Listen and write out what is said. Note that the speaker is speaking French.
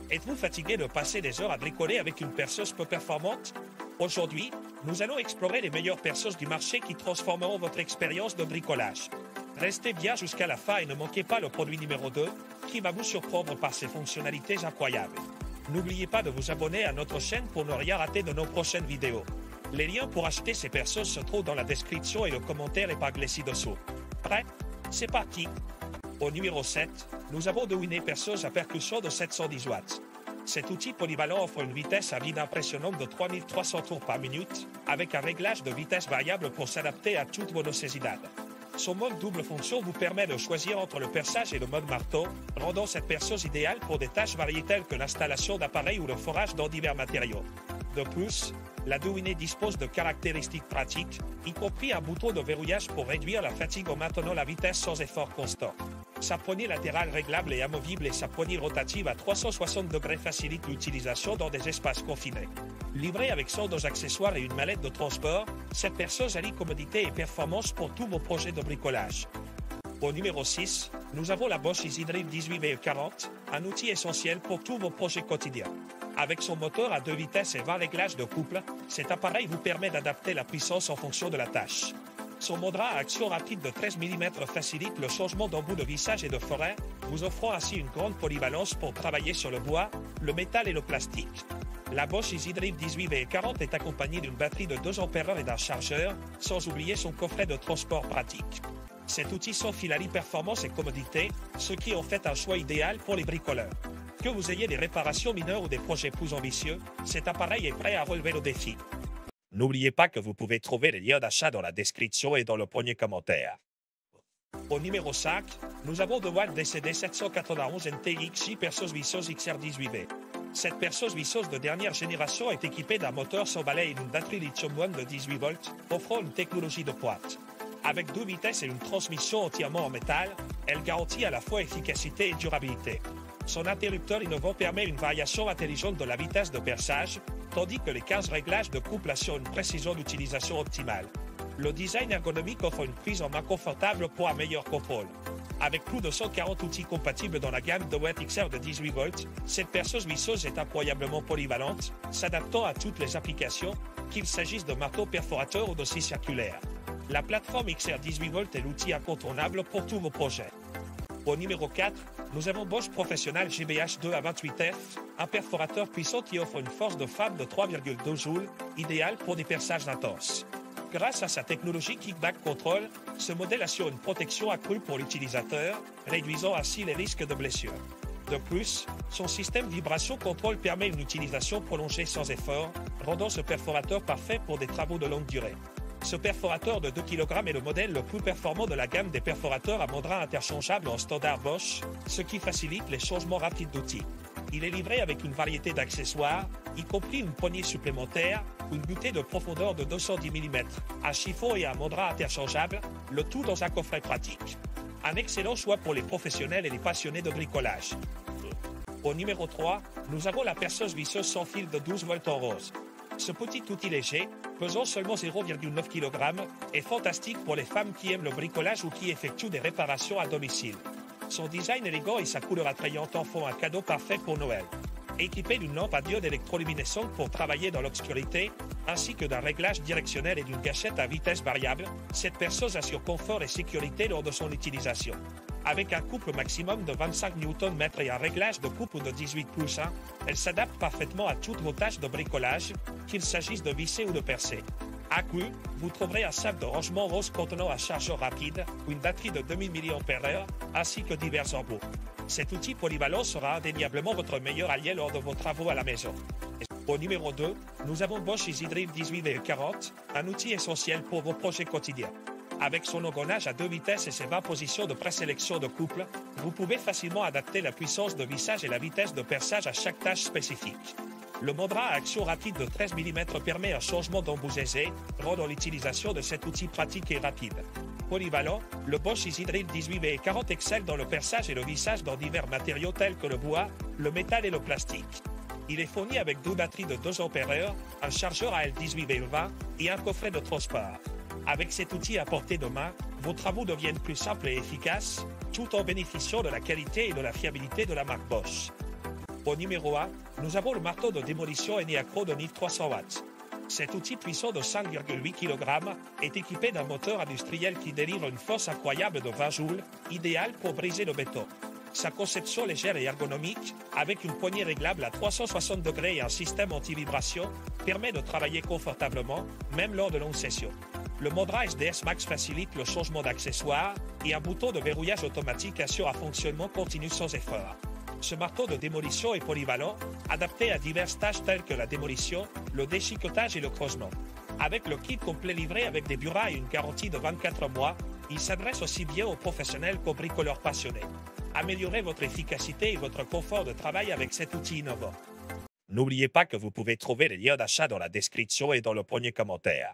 Êtes-vous fatigué de passer des heures à bricoler avec une perceuse peu performante? Aujourd'hui, nous allons explorer les meilleures perceuses du marché qui transformeront votre expérience de bricolage. Restez bien jusqu'à la fin et ne manquez pas le produit numéro 2, qui va vous surprendre par ses fonctionnalités incroyables. N'oubliez pas de vous abonner à notre chaîne pour ne rien rater de nos prochaines vidéos. Les liens pour acheter ces perceuses se trouvent dans la description et le commentaire épinglé ci-dessous. Prêt? C'est parti! Au numéro 7, nous avons Dewinne perceuse à percussion de 710 watts. Cet outil polyvalent offre une vitesse à vide impressionnante de 3300 tours par minute, avec un réglage de vitesse variable pour s'adapter à toutes vos nécessités. Son mode double fonction vous permet de choisir entre le perçage et le mode marteau, rendant cette perceuse idéale pour des tâches variées telles que l'installation d'appareils ou le forage dans divers matériaux. De plus, la Dewinne dispose de caractéristiques pratiques, y compris un bouton de verrouillage pour réduire la fatigue en maintenant la vitesse sans effort constant. Sa poignée latérale réglable et amovible et sa poignée rotative à 360 degrés facilitent l'utilisation dans des espaces confinés. Livrée avec son dos accessoires et une mallette de transport, cette perceuse allie commodité et performance pour tous vos projets de bricolage. Au numéro 6, nous avons la Bosch EasyDrill 18VE40, un outil essentiel pour tous vos projets quotidiens. Avec son moteur à 2 vitesses et 20 réglages de couple, cet appareil vous permet d'adapter la puissance en fonction de la tâche. Son mode à action rapide de 13 mm facilite le changement d'embout de vissage et de forêt, vous offrant ainsi une grande polyvalence pour travailler sur le bois, le métal et le plastique. La Bosch EasyDrill 18VE40 est accompagnée d'une batterie de 2 ampères et d'un chargeur, sans oublier son coffret de transport pratique. Cet outil s'enfile à performance et commodité, ce qui en fait un choix idéal pour les bricoleurs. Que vous ayez des réparations mineures ou des projets plus ambitieux, cet appareil est prêt à relever le défi. N'oubliez pas que vous pouvez trouver les liens d'achat dans la description et dans le premier commentaire. Au numéro 5, nous avons DeWalt DCD 791 NTXJ perceuse visseuse XR18V. Cette perceuse visseuse de dernière génération est équipée d'un moteur sans balai et d'une batterie lithium-ion de 18 volts, offrant une technologie de pointe. Avec 2 vitesses et une transmission entièrement en métal, elle garantit à la fois efficacité et durabilité. Son interrupteur innovant permet une variation intelligente de la vitesse de perçage, tandis que les 15 réglages de couple assurent une précision d'utilisation optimale. Le design ergonomique offre une prise en main confortable pour un meilleur contrôle. Avec plus de 140 outils compatibles dans la gamme DeWalt XR de 18 volts, cette perceuse visseuse est incroyablement polyvalente, s'adaptant à toutes les applications, qu'il s'agisse de marteaux perforateurs ou de scies circulaires. La plateforme XR 18 volts est l'outil incontournable pour tous vos projets. Au numéro 4, nous avons Bosch Professional GBH2 à 28F, un perforateur puissant qui offre une force de frappe de 3,2 joules, idéal pour des perçages intenses. Grâce à sa technologie Kickback Control, ce modèle assure une protection accrue pour l'utilisateur, réduisant ainsi les risques de blessures. De plus, son système vibration contrôle permet une utilisation prolongée sans effort, rendant ce perforateur parfait pour des travaux de longue durée. Ce perforateur de 2 kg est le modèle le plus performant de la gamme des perforateurs à mandrin interchangeables en standard Bosch, ce qui facilite les changements rapides d'outils. Il est livré avec une variété d'accessoires, y compris une poignée supplémentaire, une butée de profondeur de 210 mm, un chiffon et un mandrin interchangeable, le tout dans un coffret pratique. Un excellent choix pour les professionnels et les passionnés de bricolage. Au numéro 3, nous avons la perceuse visseuse sans fil de 12 volts en rose. Ce petit outil léger, pesant seulement 0,9 kg, est fantastique pour les femmes qui aiment le bricolage ou qui effectuent des réparations à domicile. Son design élégant et sa couleur attrayante en font un cadeau parfait pour Noël. Équipé d'une lampe à diode électroluminescente pour travailler dans l'obscurité, ainsi que d'un réglage directionnel et d'une gâchette à vitesse variable, cette perceuse assure confort et sécurité lors de son utilisation. Avec un couple maximum de 25 Nm et un réglage de couple de 18 pouces 1, elle s'adapte parfaitement à toutes vos tâches de bricolage, qu'il s'agisse de visser ou de percer. Inclus, vous trouverez un sac de rangement rose contenant un chargeur rapide, une batterie de 2000 mAh, ainsi que divers embouts. Cet outil polyvalent sera indéniablement votre meilleur allié lors de vos travaux à la maison. Au numéro 2, nous avons Bosch EasyDrill 18VE40, un outil essentiel pour vos projets quotidiens. Avec son engrenage à 2 vitesses et ses 20 positions de présélection de couple, vous pouvez facilement adapter la puissance de vissage et la vitesse de perçage à chaque tâche spécifique. Le mandrin à action rapide de 13 mm permet un changement d'embout aisé, rendant l'utilisation de cet outil pratique et rapide. Polyvalent, le Bosch EasyDrill 18VE40 excelle dans le perçage et le vissage dans divers matériaux tels que le bois, le métal et le plastique. Il est fourni avec 2 batteries de 2 ampères, un chargeur AL18VE20 et un coffret de transport. Avec cet outil à portée de main, vos travaux deviennent plus simples et efficaces, tout en bénéficiant de la qualité et de la fiabilité de la marque Bosch. Au numéro 1, nous avons le marteau de démolition Eneacro de 1300 watts. Cet outil puissant de 5,8 kg est équipé d'un moteur industriel qui délivre une force incroyable de 20 joules, idéal pour briser le béton. Sa conception légère et ergonomique, avec une poignée réglable à 360 degrés et un système anti-vibration, permet de travailler confortablement, même lors de longues sessions. Le mode SDS Max facilite le changement d'accessoires et un bouton de verrouillage automatique assure un fonctionnement continu sans effort. Ce marteau de démolition est polyvalent, adapté à diverses tâches telles que la démolition, le déchiquetage et le creusement. Avec le kit complet livré avec des buras et une garantie de 24 mois, il s'adresse aussi bien aux professionnels qu'aux bricoleurs passionnés. Améliorez votre efficacité et votre confort de travail avec cet outil innovant. N'oubliez pas que vous pouvez trouver les liens d'achat dans la description et dans le premier commentaire.